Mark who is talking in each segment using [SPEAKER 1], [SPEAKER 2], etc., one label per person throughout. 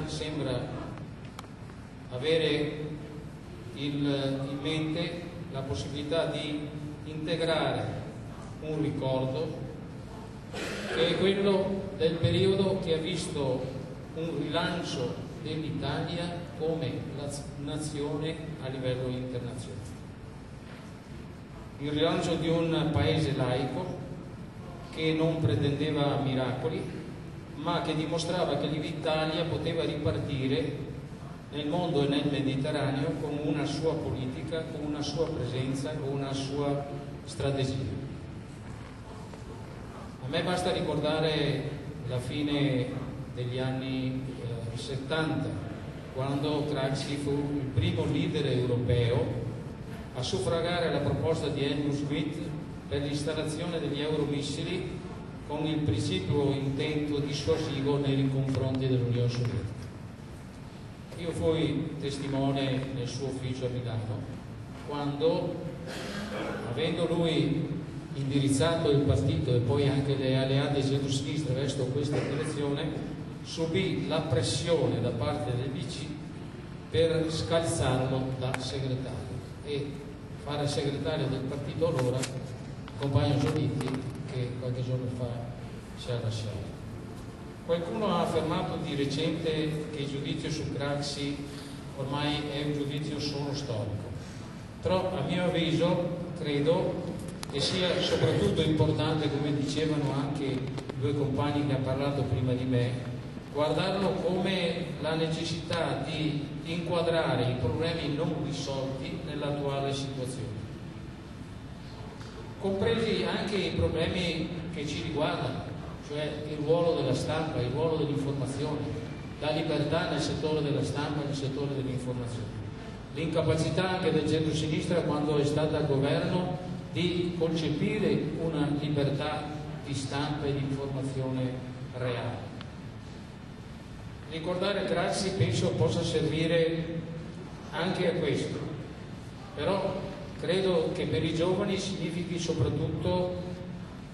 [SPEAKER 1] sembra avere in mente la possibilità di integrare un ricordo che è quello del periodo che ha visto un rilancio dell'Italia come nazione a livello internazionale. Il rilancio di un paese laico che non pretendeva miracoli, ma che dimostrava che l'Italia poteva ripartire nel mondo e nel Mediterraneo con una sua politica, con una sua presenza, con una sua strategia. A me basta ricordare la fine degli anni 70, quando Craxi fu il primo leader europeo a suffragare la proposta di Helmut Schmidt per l'installazione degli euromissili con il principio intento dissuasivo nei confronti dell'Unione Sovietica. Io fui testimone nel suo ufficio a Milano quando, avendo lui indirizzato il partito e poi anche le alleate centro-sinistra verso questa direzione, subì la pressione da parte del PC per scalzarlo da segretario e fare segretario del partito allora il compagno Giolitti, che qualche giorno fa ci ha lasciato. Qualcuno ha affermato di recente che il giudizio su Craxi ormai è un giudizio solo storico, però a mio avviso credo che sia soprattutto importante, come dicevano anche i due compagni che hanno parlato prima di me, guardarlo come la necessità di inquadrare i problemi non risolti nell'attuale situazione, compresi anche i problemi che ci riguardano, cioè il ruolo della stampa, il ruolo dell'informazione, la libertà nel settore della stampa e nel settore dell'informazione, l'incapacità anche del centro-sinistra quando è stata al governo di concepire una libertà di stampa e di informazione reale. Ricordare Craxi penso possa servire anche a questo, però credo che per i giovani significhi soprattutto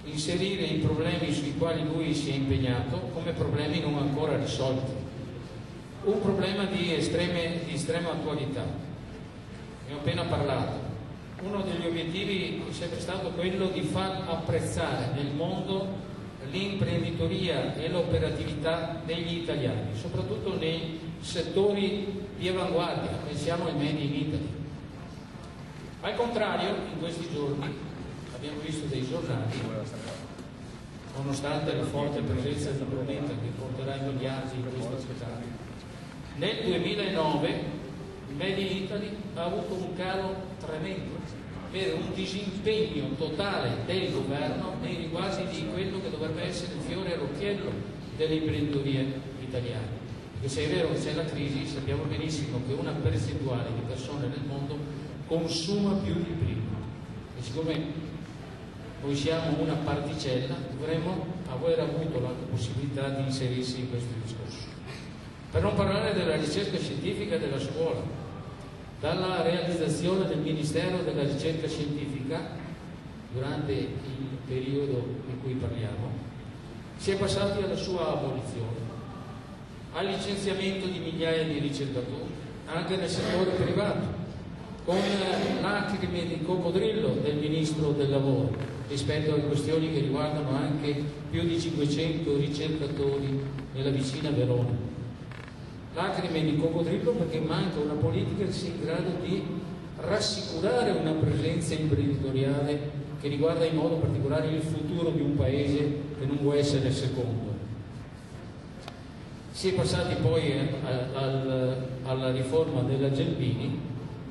[SPEAKER 1] inserire i problemi sui quali lui si è impegnato come problemi non ancora risolti. Un problema di estrema attualità, ne ho appena parlato. Uno degli obiettivi è sempre stato quello di far apprezzare nel mondo l'imprenditoria e l'operatività degli italiani, soprattutto nei settori di avanguardia, pensiamo al Made in Italy. Al contrario, in questi giorni abbiamo visto dei giornali, nonostante la forte presenza di Brunetta che porterà i miliardi in questo spettacolo, nel 2009 il Made in Italy ha avuto un calo tremendo per un disimpegno totale del governo nei riguardi di quello che dovrebbe essere il fiore all'occhiello dell'imprenditoria italiana. Perché se è vero che c'è la crisi, sappiamo benissimo che una percentuale di persone nel mondo consuma più di prima. E siccome noi siamo una particella, dovremmo aver avuto la possibilità di inserirsi in questo discorso. Per non parlare della ricerca scientifica della scuola, dalla realizzazione del Ministero della Ricerca Scientifica durante il periodo di cui parliamo, si è passati alla sua abolizione, al licenziamento di migliaia di ricercatori anche nel settore privato, con lacrime di coccodrillo del Ministro del Lavoro rispetto alle questioni che riguardano anche più di 500 ricercatori nella vicina Verona. Lacrime di coccodrillo perché manca una politica che sia in grado di rassicurare una presenza imprenditoriale che riguarda in modo particolare il futuro di un paese che non può essere secondo. Si è passati poi alla riforma della Gelmini,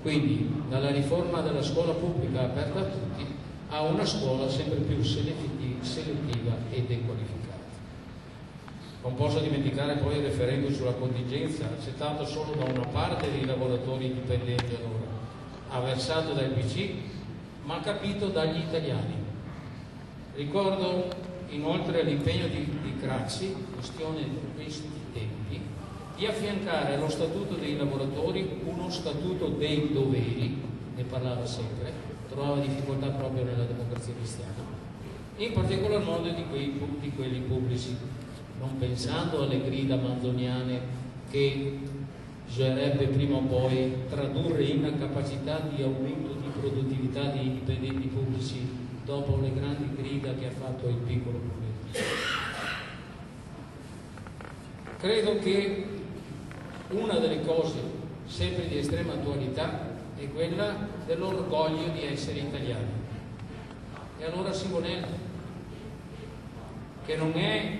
[SPEAKER 1] quindi dalla riforma della scuola pubblica aperta a tutti a una scuola sempre più selettiva e dequalificata. Non posso dimenticare poi il referendum sulla contingenza, accettato solo da una parte dei lavoratori dipendenti allora, avversato dal PC, ma capito dagli italiani. Ricordo inoltre l'impegno di Craxi, questione di questi tempi, di affiancare allo Statuto dei lavoratori uno Statuto dei doveri, ne parlava sempre, trovava difficoltà proprio nella democrazia cristiana, in particolar modo di quelli pubblici, non pensando alle grida manzoniane che bisognerebbe prima o poi tradurre in una capacità di aumento di produttività dei dipendenti pubblici dopo le grandi grida che ha fatto il piccolo produttore. Credo che una delle cose sempre di estrema attualità è quella dell'orgoglio di essere italiani. E allora Simonelli, che non è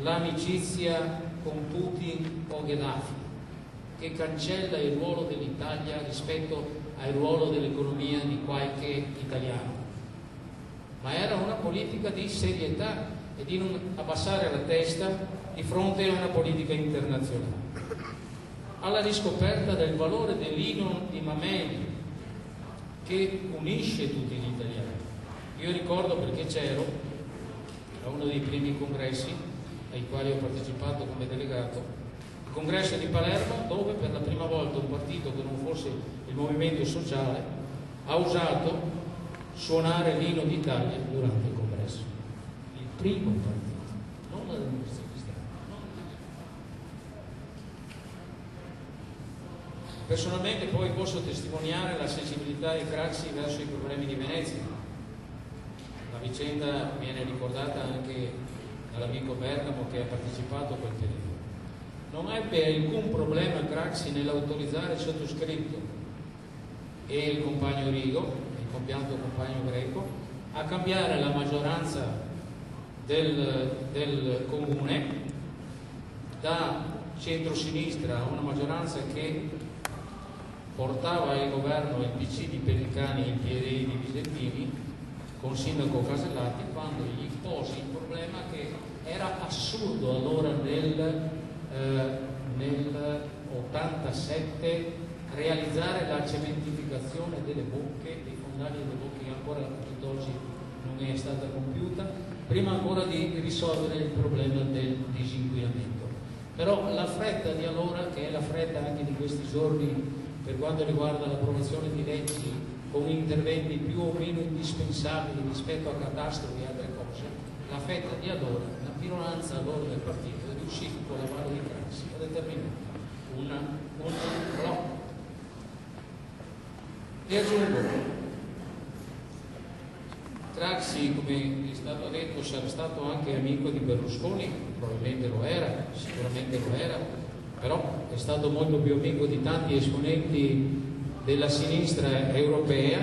[SPEAKER 1] l'amicizia con Putin o Gheddafi, che cancella il ruolo dell'Italia rispetto al ruolo dell'economia di qualche italiano, ma era una politica di serietà e di non abbassare la testa di fronte a una politica internazionale. Alla riscoperta del valore dell'Ino di Mameli, che unisce tutti gli italiani. Io ricordo, perché c'ero a uno dei primi congressi ai quali ho partecipato come delegato, il congresso di Palermo, dove per la prima volta un partito che non fosse il Movimento Sociale ha usato suonare l'Ino d'Italia durante il congresso. Il primo partito, non la Democrazia Cristiana. Personalmente poi posso testimoniare la sensibilità di Craxi verso i problemi di Venezia. La vicenda viene ricordata anche dall'amico Bergamo che ha partecipato a quel periodo. Non ebbe alcun problema Craxi nell'autorizzare il sottoscritto e il compagno Rigo, il compianto compagno Greco, a cambiare la maggioranza del comune da centrosinistra a una maggioranza che portava il governo il PC di Pellicani e il PD di Visentini con sindaco Casellati, quando gli posi il problema che era assurdo allora nel 87 realizzare la cementificazione delle bocche, dei fondali delle bocche, che ancora tutt'oggi non è stata compiuta, prima ancora di risolvere il problema del disinquinamento. Però la fretta di allora, che è la fretta anche di questi giorni per quanto riguarda l'approvazione di leggi con interventi più o meno indispensabili rispetto a catastrofi e altre cose, la fretta di allora, la minoranza allora del partito è riuscita con la mano di Craxi a determinare un blocco. E aggiungo, Craxi, come è stato detto, sarà stato anche amico di Berlusconi, probabilmente lo era, sicuramente lo era, però è stato molto più amico di tanti esponenti della sinistra europea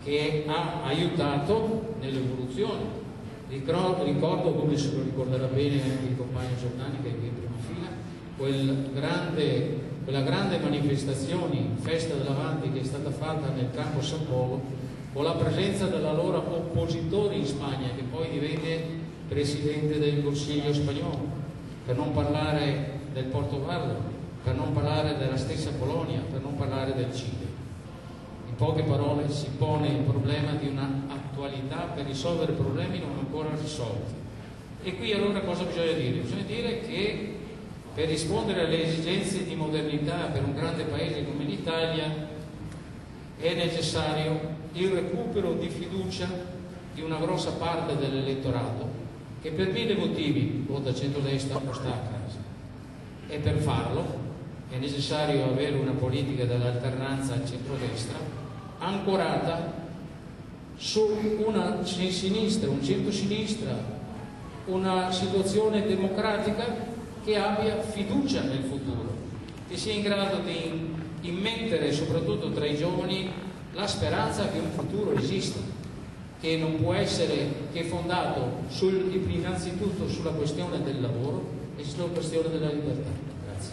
[SPEAKER 1] che ha aiutato nell'evoluzione. Ricordo, come se lo ricorderà bene anche il compagno Giordani che è qui in prima fila, quella grande manifestazione, festa dell'Avanti, che è stata fatta nel campo San Polo, con la presenza dell'allora oppositore in Spagna, che poi divenne presidente del Consiglio spagnolo, per non parlare del Portogallo, per non parlare della stessa Polonia, per non parlare del Cile. In poche parole si pone il problema di una attualità per risolvere problemi non ancora risolti. E qui allora cosa bisogna dire? Bisogna dire che per rispondere alle esigenze di modernità per un grande paese come l'Italia è necessario il recupero di fiducia di una grossa parte dell'elettorato che per mille motivi vota centrodestra o sta a casa. E per farlo è necessario avere una politica dell'alternanza al centrodestra ancorata su una sinistra, un centro-sinistra, una situazione democratica che abbia fiducia nel futuro, che sia in grado di immettere soprattutto tra i giovani la speranza che un futuro esista, che non può essere che fondato innanzitutto sulla questione del lavoro e sulla questione della libertà. Grazie.